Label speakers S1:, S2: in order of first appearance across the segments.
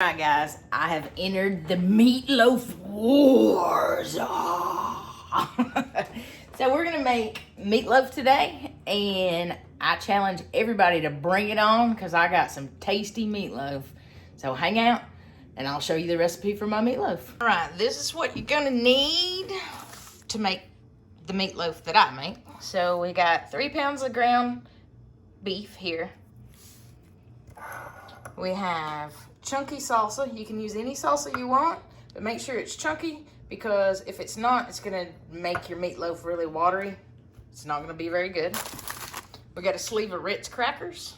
S1: Alright guys, I have entered the Meatloaf Wars. So we're gonna make meatloaf today, and I challenge everybody to bring it on because I got some tasty meatloaf. So hang out and I'll show you the recipe for my meatloaf. Alright, this is what you're gonna need to make the meatloaf that I make. So we got 3 pounds of ground beef here. We have chunky salsa. You can use any salsa you want, but make sure it's chunky because if it's not, it's gonna make your meatloaf really watery. It's not gonna be very good. We got a sleeve of Ritz crackers.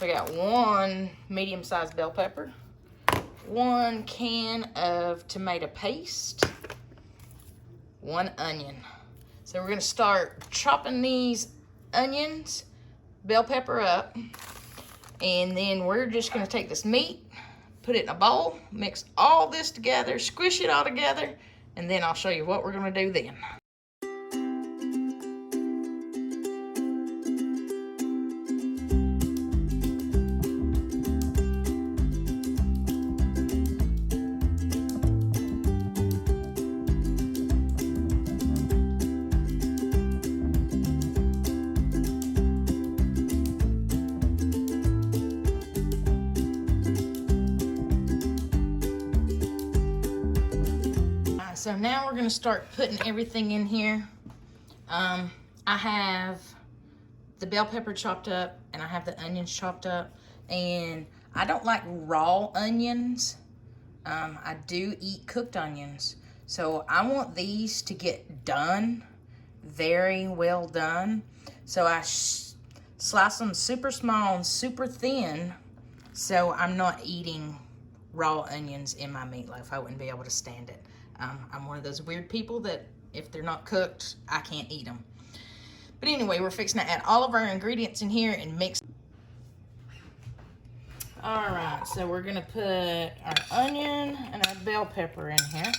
S1: We got 1 medium-sized bell pepper, 1 can of tomato paste, 1 onion. So we're gonna start chopping these onions, bell pepper up, and then we're just gonna take this meat, put it in a bowl, mix all this together, squish it all together, and then I'll show you what we're gonna do then. So now we're gonna start putting everything in here. I have the bell pepper chopped up and I have the onions chopped up, and I don't like raw onions. I do eat cooked onions. So I want these to get done, very well done. So I slice them super small and super thin so I'm not eating raw onions in my meatloaf. I wouldn't be able to stand it. I'm one of those weird people that if they're not cooked, I can't eat them. But anyway, we're fixing to add all of our ingredients in here and mix. All right, so we're gonna put our onion and our bell pepper in here.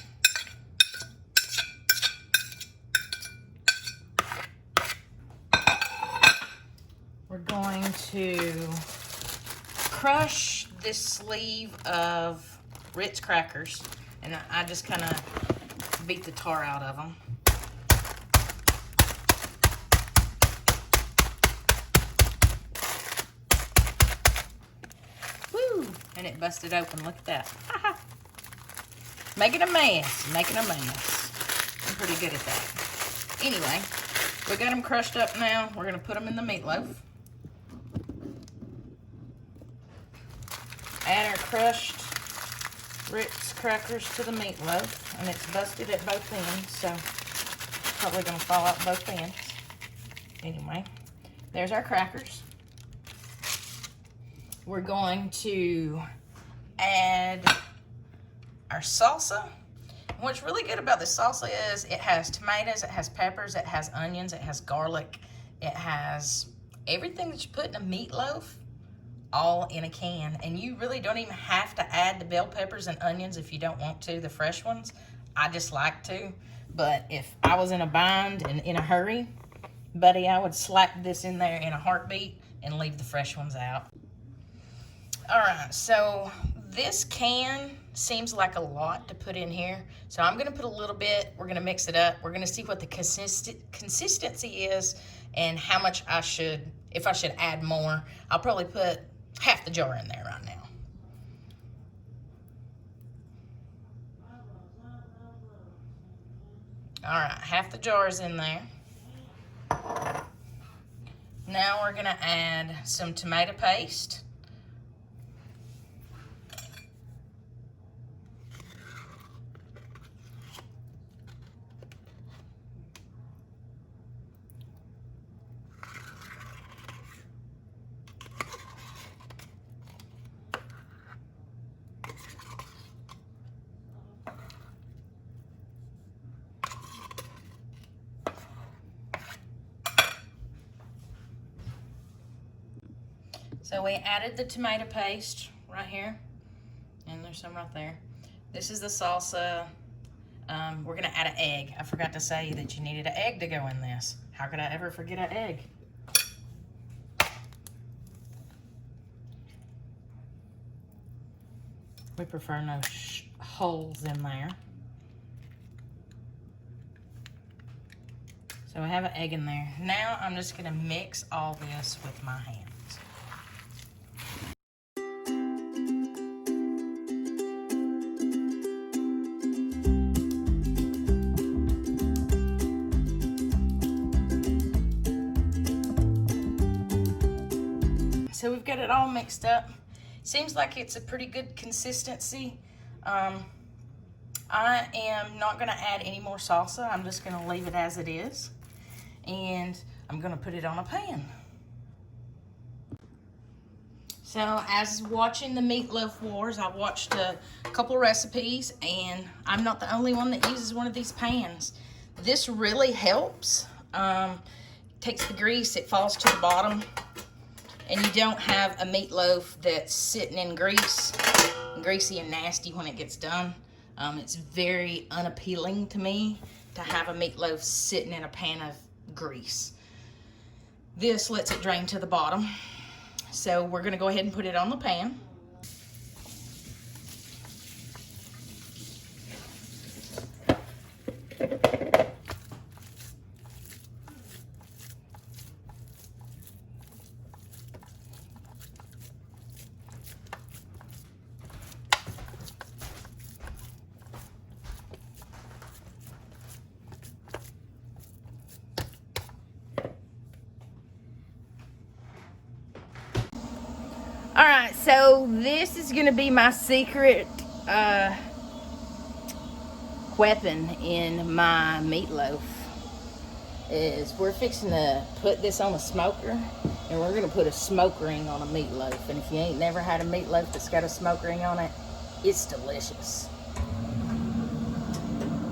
S1: We're going to crush this sleeve of Ritz crackers, and I just kind of beat the tar out of them. Woo! And it busted open. Look at that. Making a mess. Making a mess. I'm pretty good at that. Anyway, we got them crushed up now. We're going to put them in the meatloaf. Add our crushed Ritz crackers to the meatloaf, and it's busted at both ends, so probably gonna fall out both ends. Anyway, there's our crackers. We're going to add our salsa. And what's really good about this salsa is it has tomatoes, it has peppers, it has onions, it has garlic, it has everything that you put in a meatloaf, all in a can. And you really don't even have to add the bell peppers and onions if you don't want to, the fresh ones. I just like to, but if I was in a bind and in a hurry, buddy, I would slap this in there in a heartbeat and leave the fresh ones out. All right, so this can seems like a lot to put in here, so I'm gonna put a little bit. We're gonna mix it up. We're gonna see what the consistency is and how much I should, if I should add more. I'll probably put half the jar in there right now. All right, half the jar is in there. Now we're gonna add some tomato paste. So we added the tomato paste right here, and there's some right there. This is the salsa. We're gonna add an egg. I forgot to say that you needed an egg to go in this. How could I ever forget an egg? We prefer no holes in there. So I have an egg in there. Now I'm just gonna mix all this with my hands. So we've got it all mixed up. Seems like it's a pretty good consistency. I am not gonna add any more salsa. I'm just gonna leave it as it is. And I'm gonna put it on a pan. So as watching the Meatloaf Wars, I watched a couple recipes, and I'm not the only one that uses one of these pans. This really helps. Takes the grease, it falls to the bottom, and you don't have a meatloaf that's sitting in greasy and nasty when it gets done. It's very unappealing to me to have a meatloaf sitting in a pan of grease. This lets it drain to the bottom. So we're gonna go ahead and put it on the pan. All right, so this is gonna be my secret weapon in my meatloaf. Is we're fixing to put this on a smoker, and we're gonna put a smoke ring on a meatloaf. And if you ain't never had a meatloaf that's got a smoke ring on it, it's delicious.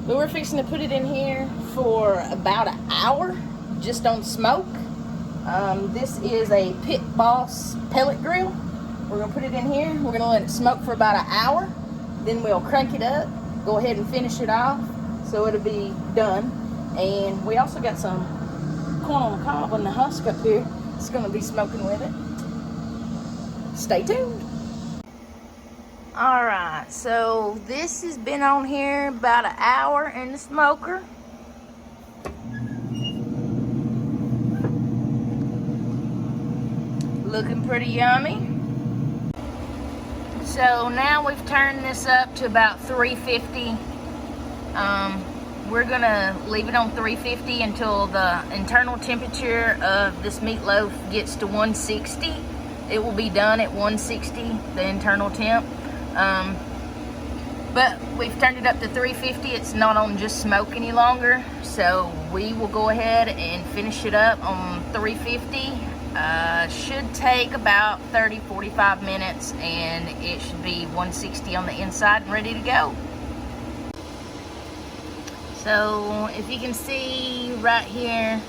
S1: But we're fixing to put it in here for about an hour, just on smoke. This is a Pit Boss pellet grill. We're gonna put it in here. We're gonna let it smoke for about an hour. Then we'll crank it up, go ahead and finish it off, so it'll be done. And we also got some corn on the cob and the husk up here. It's gonna be smoking with it. Stay tuned. All right, so this has been on here about an hour in the smoker. Looking pretty yummy. So now we've turned this up to about 350. We're gonna leave it on 350 until the internal temperature of this meatloaf gets to 160. It will be done at 160, the internal temp. But we've turned it up to 350. It's not on just smoke any longer. So we will go ahead and finish it up on 350. Should take about 30-45 minutes, and it should be 160 on the inside and ready to go. So if you can see right here,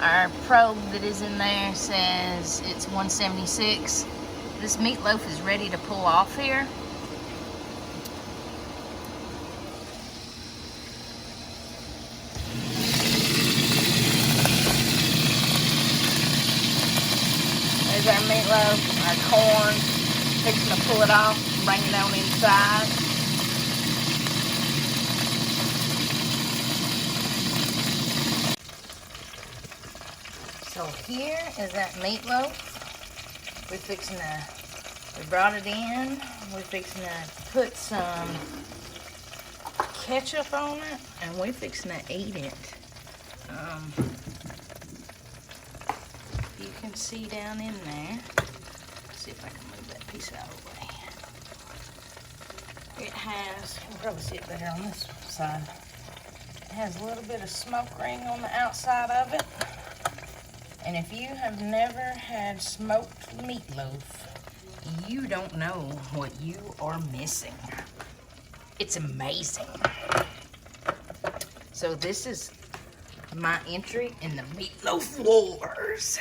S1: our probe that is in there says it's 176. This meatloaf is ready to pull off here. There's our meatloaf, our corn, fixing to pull it off, bring it on inside. So here is that meatloaf. We brought it in. We're fixing to put some ketchup on it, and we're fixing to eat it. You can see down in there. Let's see if I can move that piece out of the way. It has, you can probably see it better on this side. It has a little bit of smoke ring on the outside of it. And if you have never had smoked meatloaf, you don't know what you are missing. It's amazing. So this is my entry in the Meatloaf Wars.